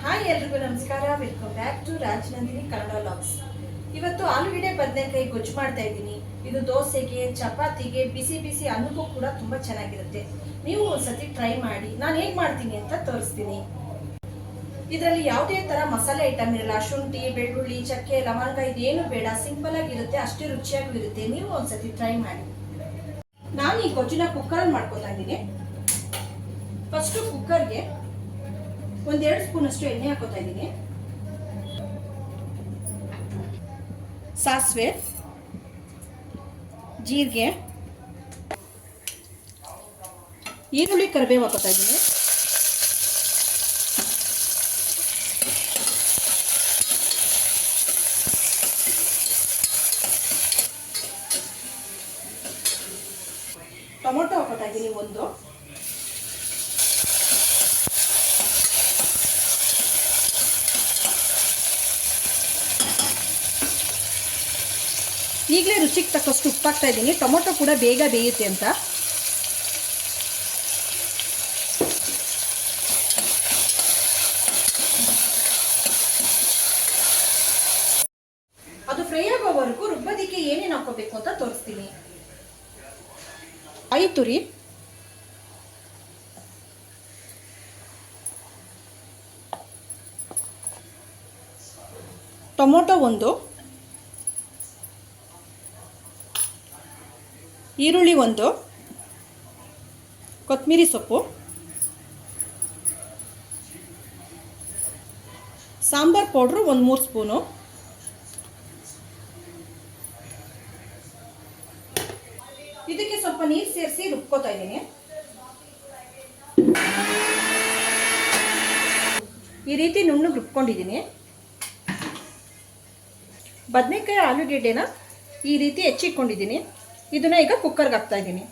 Hi ಎಲ್ರಿಗೂ ನಮಸ್ಕಾರ. Welcome back to Rajanandini Kannada vlogs. ಇವತ್ತು ಆಲೂಗಡ್ಡೆ ಬದನೆಕಾಯಿ ಗೊಜ್ಜು ಮಾಡ್ತಾ ಇದ್ದೀನಿ. ಇದು ದೋಸೆಗೆ, ಚಪಾತಿಗೆ, ಬಿಸಿ ಬಿಸಿ ಅನ್ನಕ್ಕೂ ಕೂಡ ತುಂಬಾ ಚೆನ್ನಾಗಿರುತ್ತೆ. ನೀವು ಒಂದ್ಸತಿ ಟ್ರೈ ಮಾಡಿ. ನಾನು ಹೇಗೆ ಮಾಡ್ತೀನಿ ಅಂತ ತೋರಿಸ್ತೀನಿ. ಇದರಲ್ಲಿ ಯಾವುದೇ ತರ ಮಸಾಲೆ ಐಟಮ್ ಇರಲ್ಲ. ಶುಂಠಿ, ಬೆಳ್ಳುಳ್ಳಿ, ಚಕ್ಕೆ, ಲವಂಗ ಇದೇನು ಬೇಡ. ಸಿಂಪಲ್ ಆಗಿರುತ್ತೆ, ಅಷ್ಟೇ ರುಚಿಯಾಗೂ ಇರುತ್ತೆ. ನೀವು ಒಂದ್ಸತಿ ಟ್ರೈ ಮಾಡಿ. ನಾನು ಈ ಗೊಜ್ಜುನ ಕುಕ್ಕರಲ್ಲಿ ಮಾಡ್ಕೊತಾ ಇದ್ದೀನಿ. ಫಸ್ಟ್ ಕುಕ್ಕರ್ಗೆ 1-2 ಸ್ಪೂನ್ ಅಷ್ಟು ಎಣ್ಣೆ ಹಾಕೋತಾ ಇದ್ದೀನಿ. ಸಾಸಿವೆ, ಜೀರಿಗೆ, ಈರುಳ್ಳಿ, ಕರಿಬೇವು ಹಾಕೋತಾ ಇದ್ದೀನಿ. ಟೊಮೊಟೊ ಹಾಕೋತಾ ಇದ್ದೀನಿ ಒಂದು. ಈಗಲೇ ರುಚಿಗೆ ತಕ್ಕಷ್ಟು ಉಪ್ಪು ಹಾಕ್ತಾ ಇದ್ದೀನಿ. ಟೊಮೊಟೊ ಕೂಡ ಬೇಗ ಬೇಯುತ್ತೆ ಅಂತ. ಅದು ಫ್ರೈ ಆಗೋವರೆಗೂ ರುಬ್ಬೋದಕ್ಕೆ ಏನೇನು ಹಾಕೋಬೇಕು ಅಂತ ತೋರಿಸ್ತೀನಿ. ಕಾಯಿ ತುರಿ, ಟೊಮೊಟೊ ಒಂದು, ಈರುಳ್ಳಿ ಒಂದು, ಕೊತ್ತಂಬರಿ ಸೊಪ್ಪು, ಸಾಂಬಾರ್ ಪೌಡ್ರು 1-3 ಸ್ಪೂನು, ಇದಕ್ಕೆ ಸ್ವಲ್ಪ ನೀರು ಸೇರಿಸಿ ರುಬ್ಕೋತಾ ಇದ್ದೀನಿ. ಈ ರೀತಿ ನುಣ್ಣಗೆ ರುಬ್ಕೊಂಡಿದ್ದೀನಿ. ಬದನೆಕಾಯಿ ಆಲೂಗೆಡ್ಡೆನ ಈ ರೀತಿ ಹೆಚ್ಚಿಟ್ಕೊಂಡಿದ್ದೀನಿ. ಇದನ್ನ ಈಗ ಕುಕ್ಕರ್ಗೆ ಹಾಕ್ತಾ ಇದ್ದೀನಿ.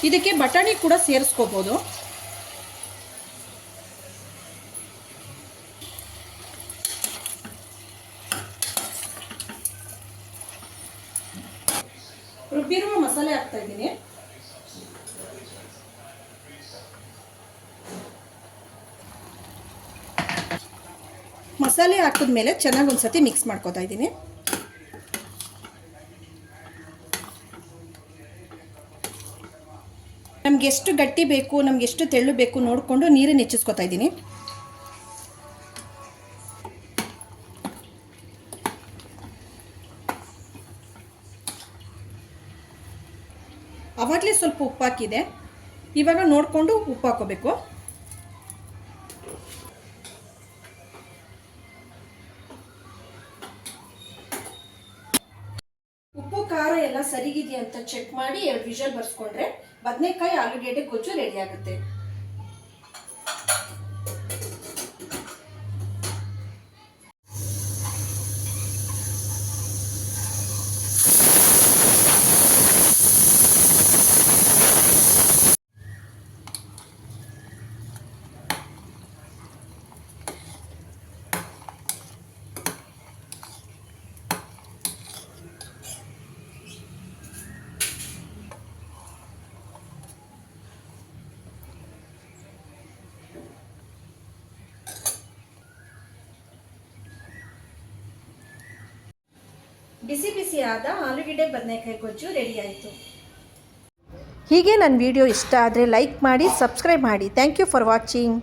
ಇದಕ್ಕೆ ಬಟಾಣಿ ಕೂಡ ಸೇರಿಸ್ಕೋಬಹುದು. ರುಬ್ಬಿರುವ ಮಸಾಲೆ ಹಾಕ್ತಾ ಇದ್ದೀನಿ. ಮಸಾಲೆ ಹಾಕಿದ್ಮೇಲೆ ಚೆನ್ನಾಗಿ ಒಂದ್ಸತಿ ಮಿಕ್ಸ್ ಮಾಡ್ಕೊತಾ ಇದ್ದೀನಿ. ನಮ್ಗೆ ಎಷ್ಟು ಗಟ್ಟಿ ಬೇಕು, ನಮ್ಗೆ ಎಷ್ಟು ತೆಳ್ಳು ಬೇಕು ನೋಡಿಕೊಂಡು ನೀರನ್ನು ಹೆಚ್ಚಿಸ್ಕೊತಾ ಇದ್ದೀನಿ. ಆವಾಗಲೇ ಸ್ವಲ್ಪ ಉಪ್ಪು ಹಾಕಿದೆ. ಇವಾಗ ನೋಡಿಕೊಂಡು ಉಪ್ಪು ಹಾಕೋಬೇಕು. ಉಪ್ಪು ಖಾರ ಎಲ್ಲ ಸರಿಗಿದೆಯಾ ಅಂತ ಚೆಕ್ ಮಾಡಿ 2 ವಿಷಲ್ ಬರ್ಸ್ಕೊಂಡ್ರೆ ಬದನೆಕಾಯಿ ಆಲೂಗೆಡ್ಡೆ ಗೊಜ್ಜು ರೆಡಿ ಆಗುತ್ತೆ. ಬಿಸಿ ಬಿಸಿಯಾದ ಆಲೂಗೆಡ್ಡೆ ಬದನೆಕಾಯಿ ಗೊಜ್ಜು ರೆಡಿ ಆಯಿತು. ಹೀಗೆ ನನ್ನ ವಿಡಿಯೋ ಇಷ್ಟ ಆದರೆ ಲೈಕ್ ಮಾಡಿ, ಸಬ್ಸ್ಕ್ರೈಬ್ ಮಾಡಿ. Thank you for watching.